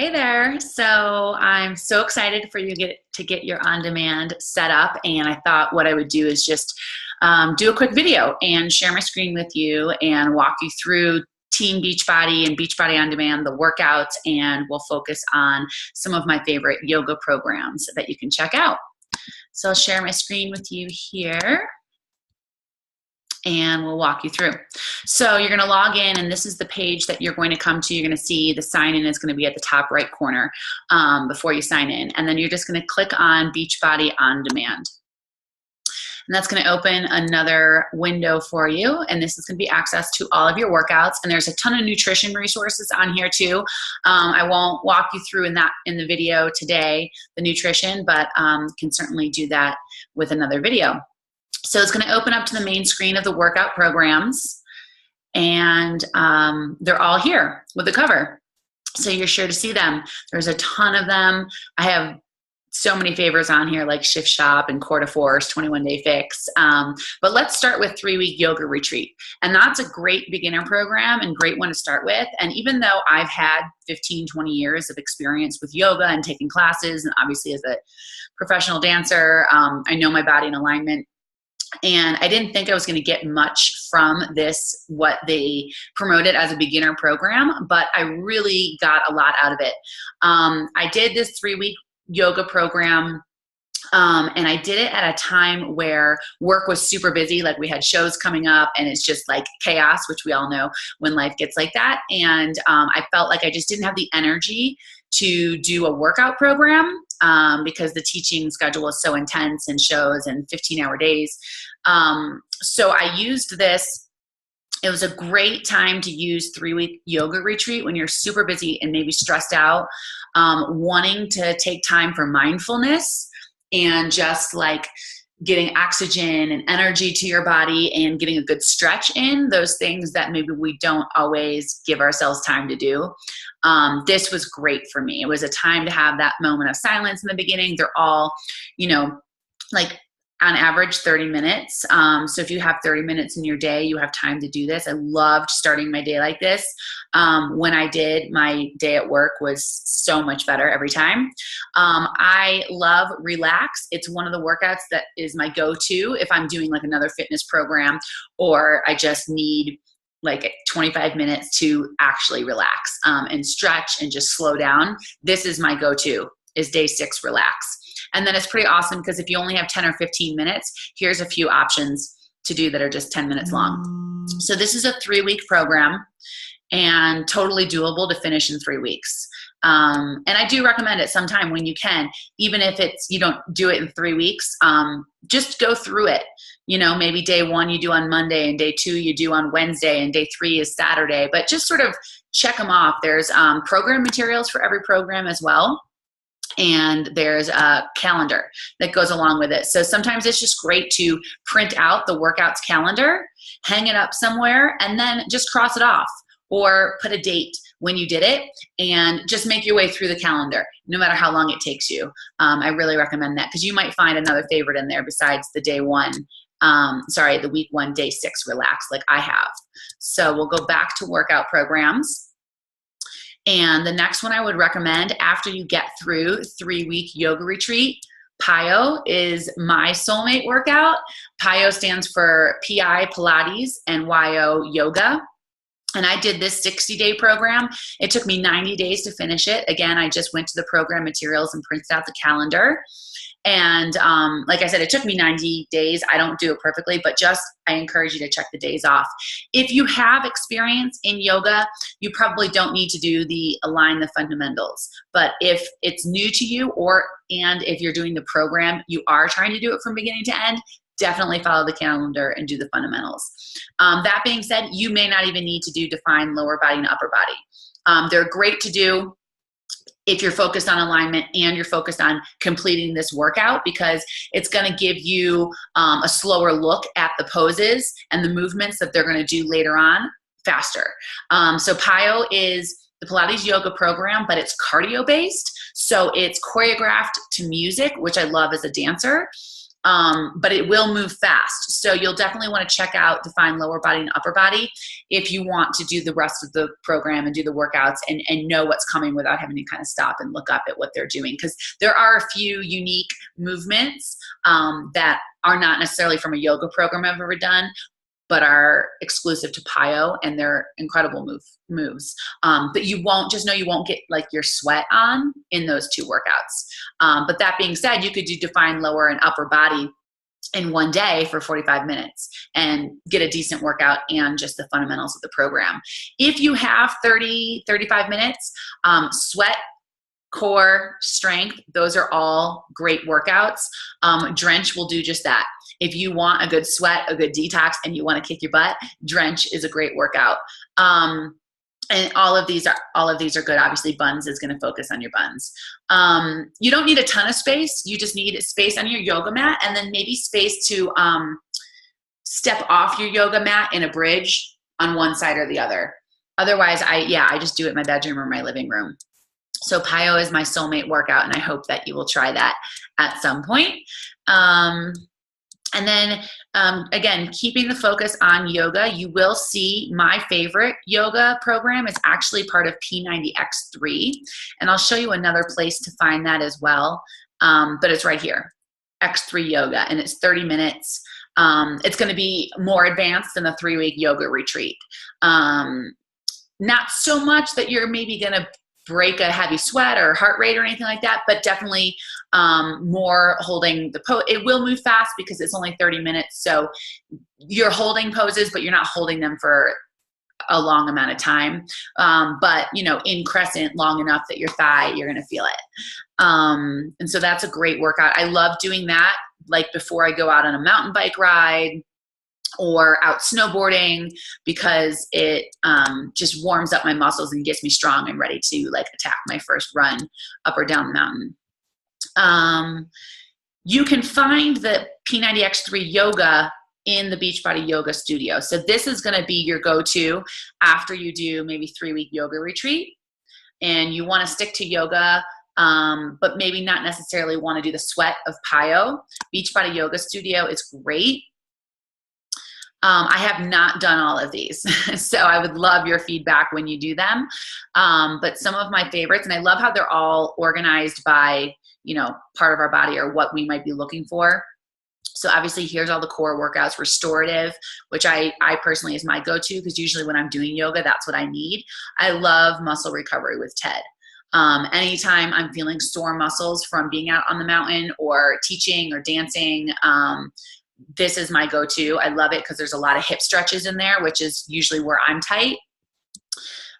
Hey there. So I'm so excited for you to get your on-demand set up, and I thought what I would do is just do a quick video and share my screen with you and walk you through Team Beachbody and Beachbody On Demand, the workouts, and we'll focus on some of my favorite yoga programs that you can check out. So I'll share my screen with you here, and we'll walk you through. So you're going to log in, and this is the page that you're going to come to. You're going to see the sign in is going to be at the top right corner before you sign in. And then you're just going to click on Beachbody On Demand. And that's going to open another window for you. And this is going to be access to all of your workouts. And there's a ton of nutrition resources on here too. I won't walk you through in the video today, the nutrition, but can certainly do that with another video. So it's going to open up to the main screen of the workout programs, and they're all here with the cover. So you're sure to see them. There's a ton of them. I have so many favorites on here like Shift Shop and Core to Force, 21-Day Fix. But let's start with 3-week yoga retreat. And that's a great beginner program and great one to start with. And even though I've had 15, 20 years of experience with yoga and taking classes, and obviously as a professional dancer, I know my body in alignment. And I didn't think I was going to get much from this, what they promoted as a beginner program, but I really got a lot out of it. I did this 3-week yoga program, and I did it at a time where work was super busy. Like we had shows coming up, and it's just like chaos, which we all know when life gets like that. And I felt like I just didn't have the energy to do a workout program because the teaching schedule was so intense and shows and 15-hour days. So I used this. It was a great time to use 3-week yoga retreat when you're super busy and maybe stressed out, wanting to take time for mindfulness and just like getting oxygen and energy to your body and getting a good stretch in, those things that maybe we don't always give ourselves time to do. This was great for me. It was a time to have that moment of silence in the beginning. They're all, like on average 30 minutes. So if you have 30 minutes in your day, you have time to do this. I loved starting my day like this. When I did, my day at work was so much better every time. I love Relax. It's one of the workouts that is my go-to if I'm doing like another fitness program or I just need like 25 minutes to actually relax and stretch and just slow down. This is my go-to, is day 6 Relax. And then it's pretty awesome because if you only have 10 or 15 minutes, here's a few options to do that are just 10 minutes long. So this is a 3-week program and totally doable to finish in 3 weeks. And I do recommend it sometime when you can, even if you don't do it in 3 weeks, just go through it. Maybe day 1 you do on Monday and day 2 you do on Wednesday and day 3 is Saturday, but just sort of check them off. There's program materials for every program as well. And there's a calendar that goes along with it. So sometimes it's just great to print out the workouts calendar, hang it up somewhere, and then just cross it off or put a date when you did it and just make your way through the calendar, no matter how long it takes you. I really recommend that because you might find another favorite in there besides the the week 1, day 6 Relax like I have. So we'll go back to workout programs. And the next one I would recommend after you get through 3-week yoga retreat, Piyo is my soulmate workout. Piyo stands for PI Pilates and YO Yoga. And I did this 60-day program. It took me 90 days to finish it. Again, I just went to the program materials and printed out the calendar. And like I said, it took me 90 days. I don't do it perfectly, but I encourage you to check the days off. If you have experience in yoga, you probably don't need to do the align the fundamentals. But if it's new to you and if you're doing the program, you are trying to do it from beginning to end, definitely follow the calendar and do the fundamentals. That being said, you may not even need to do define lower body and upper body. They're great to do if you're focused on alignment and you're focused on completing this workout, because it's going to give you a slower look at the poses and the movements that they're going to do later on faster. So Piyo is the Pilates yoga program, but it's cardio based. So it's choreographed to music, which I love as a dancer. but it will move fast. So you'll definitely want to check out Define Lower Body and Upper Body if you want to do the rest of the program and do the workouts and know what's coming without having to kind of stop and look up at what they're doing. Because there are a few unique movements that are not necessarily from a yoga program I've ever done, but are exclusive to Piyo, and they're incredible moves. But you won't get like your sweat on in those two workouts. But that being said, you could do Define Lower and Upper Body in one day for 45 minutes and get a decent workout and just the fundamentals of the program. If you have 35 minutes, sweat, core, strength, those are all great workouts. Drench will do just that. If you want a good sweat, a good detox, and you want to kick your butt, Drench is a great workout. And all of these are good. Obviously, buns is going to focus on your buns. You don't need a ton of space. You just need space on your yoga mat, and then maybe space to step off your yoga mat in a bridge on one side or the other. Otherwise, I just do it in my bedroom or my living room. So Piyo is my soulmate workout, and I hope that you will try that at some point. And then, again, keeping the focus on yoga, you will see my favorite yoga program is actually part of P90X3. And I'll show you another place to find that as well. But it's right here, X3 Yoga, and it's 30 minutes. It's going to be more advanced than a 3-week yoga retreat. Not so much that you're maybe going to break a heavy sweat or heart rate or anything like that, but definitely more holding the pose. It will move fast because it's only 30 minutes. So you're holding poses, but you're not holding them for a long amount of time. But in crescent long enough that your thigh, you're going to feel it. And so that's a great workout. I love doing that like before I go out on a mountain bike ride or out snowboarding, because it just warms up my muscles and gets me strong and ready to like attack my first run up or down the mountain. You can find the P90X3 Yoga in the Beachbody Yoga studio. So this is going to be your go-to after you do maybe 3-week yoga retreat and you want to stick to yoga, but maybe not necessarily want to do the sweat of Piyo. Beachbody Yoga Studio is great. I have not done all of these, so I would love your feedback when you do them. But some of my favorites, and I love how they're all organized by, part of our body or what we might be looking for. So obviously here's all the core workouts, restorative, which I personally is my go-to because usually when I'm doing yoga, that's what I need. I love muscle recovery with Ted. Anytime I'm feeling sore muscles from being out on the mountain or teaching or dancing, this is my go-to. I love it because there's a lot of hip stretches in there, which is usually where I'm tight.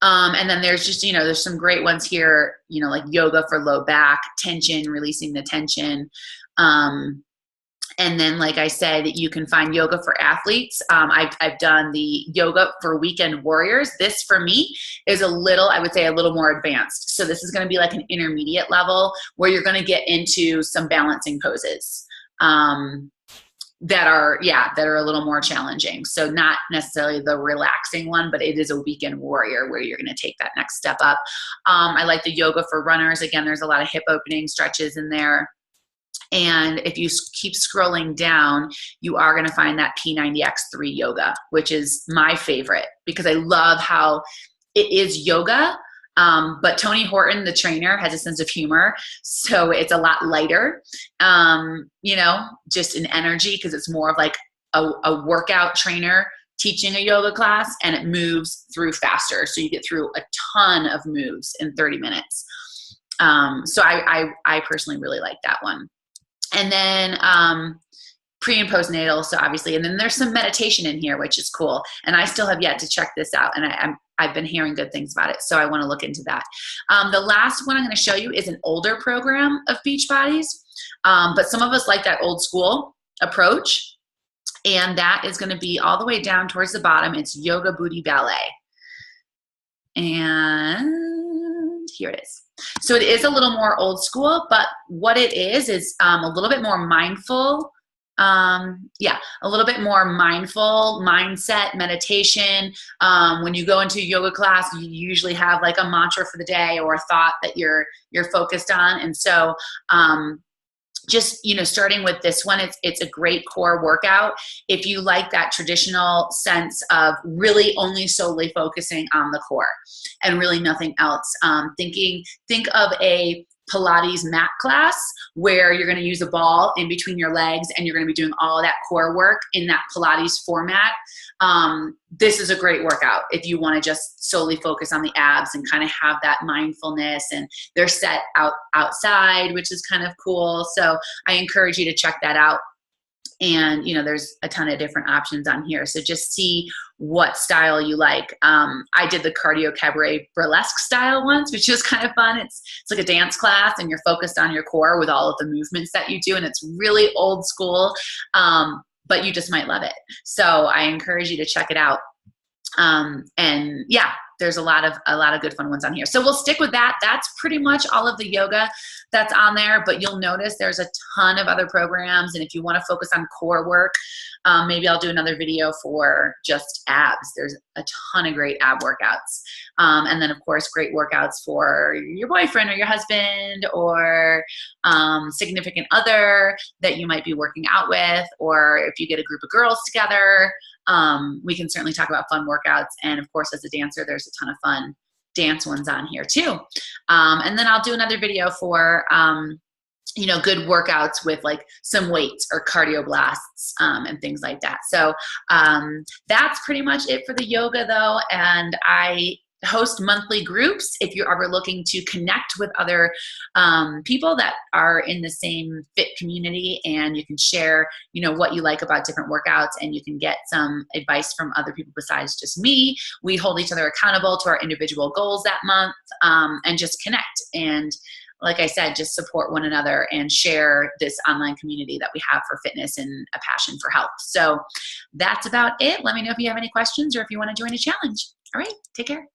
And then there's just, there's some great ones here, like yoga for low back, tension, releasing the tension. And then, like I said, you can find yoga for athletes. I've done the yoga for weekend warriors. This, for me, is I would say a little more advanced. So this is going to be like an intermediate level where you're going to get into some balancing poses. That are a little more challenging. So not necessarily the relaxing one, but it is a weekend warrior where you're going to take that next step up. I like the yoga for runners. Again, there's a lot of hip opening stretches in there. And if you keep scrolling down, you are going to find that P90X3 Yoga, which is my favorite because I love how it is yoga. But Tony Horton, the trainer, has a sense of humor. So it's a lot lighter, just in energy because it's more of like a workout trainer teaching a yoga class and it moves through faster. So you get through a ton of moves in 30 minutes. So I personally really like that one. And then pre and postnatal, so obviously, and then there's some meditation in here, which is cool. And I still have yet to check this out, and I've been hearing good things about it, so I want to look into that. The last one I'm going to show you is an older program of Beachbodies, but some of us like that old school approach, and that is going to be all the way down towards the bottom. It's Yoga Booty Ballet, and here it is. So it is a little more old school, but what it is a little bit more mindful. A little bit more mindful mindset meditation. When you go into a yoga class, you usually have like a mantra for the day or a thought that you're focused on. And so just, you know, starting with this one, it's a great core workout. If you like that traditional sense of really only solely focusing on the core and really nothing else, think of a Pilates mat class where you're going to use a ball in between your legs and you're going to be doing all that core work in that Pilates format. This is a great workout if you want to just solely focus on the abs and kind of have that mindfulness, and they're set outside, which is kind of cool. So I encourage you to check that out. And, you know, there's a ton of different options on here. So just see what style you like. I did the cardio cabaret burlesque style once, which was kind of fun. It's like a dance class and you're focused on your core with all of the movements that you do. And it's really old school, but you just might love it. So I encourage you to check it out. And yeah, there's a lot of good fun ones on here. So we'll stick with that. That's pretty much all of the yoga that's on there, but you'll notice there's a ton of other programs. And if you want to focus on core work, maybe I'll do another video for just abs. There's a ton of great ab workouts. And then of course, great workouts for your boyfriend or your husband or significant other that you might be working out with, or if you get a group of girls together. We can certainly talk about fun workouts. And of course, as a dancer, there's a ton of fun dance ones on here too. And then I'll do another video for, you know, good workouts with like some weights or cardio blasts and things like that. So that's pretty much it for the yoga though. And I host monthly groups if you're ever looking to connect with other people that are in the same fit community, and you can share, you know, what you like about different workouts, and you can get some advice from other people besides just me. We hold each other accountable to our individual goals that month, and just connect. And like I said, just support one another and share this online community that we have for fitness and a passion for health. So that's about it. Let me know if you have any questions or if you want to join a challenge. All right, take care.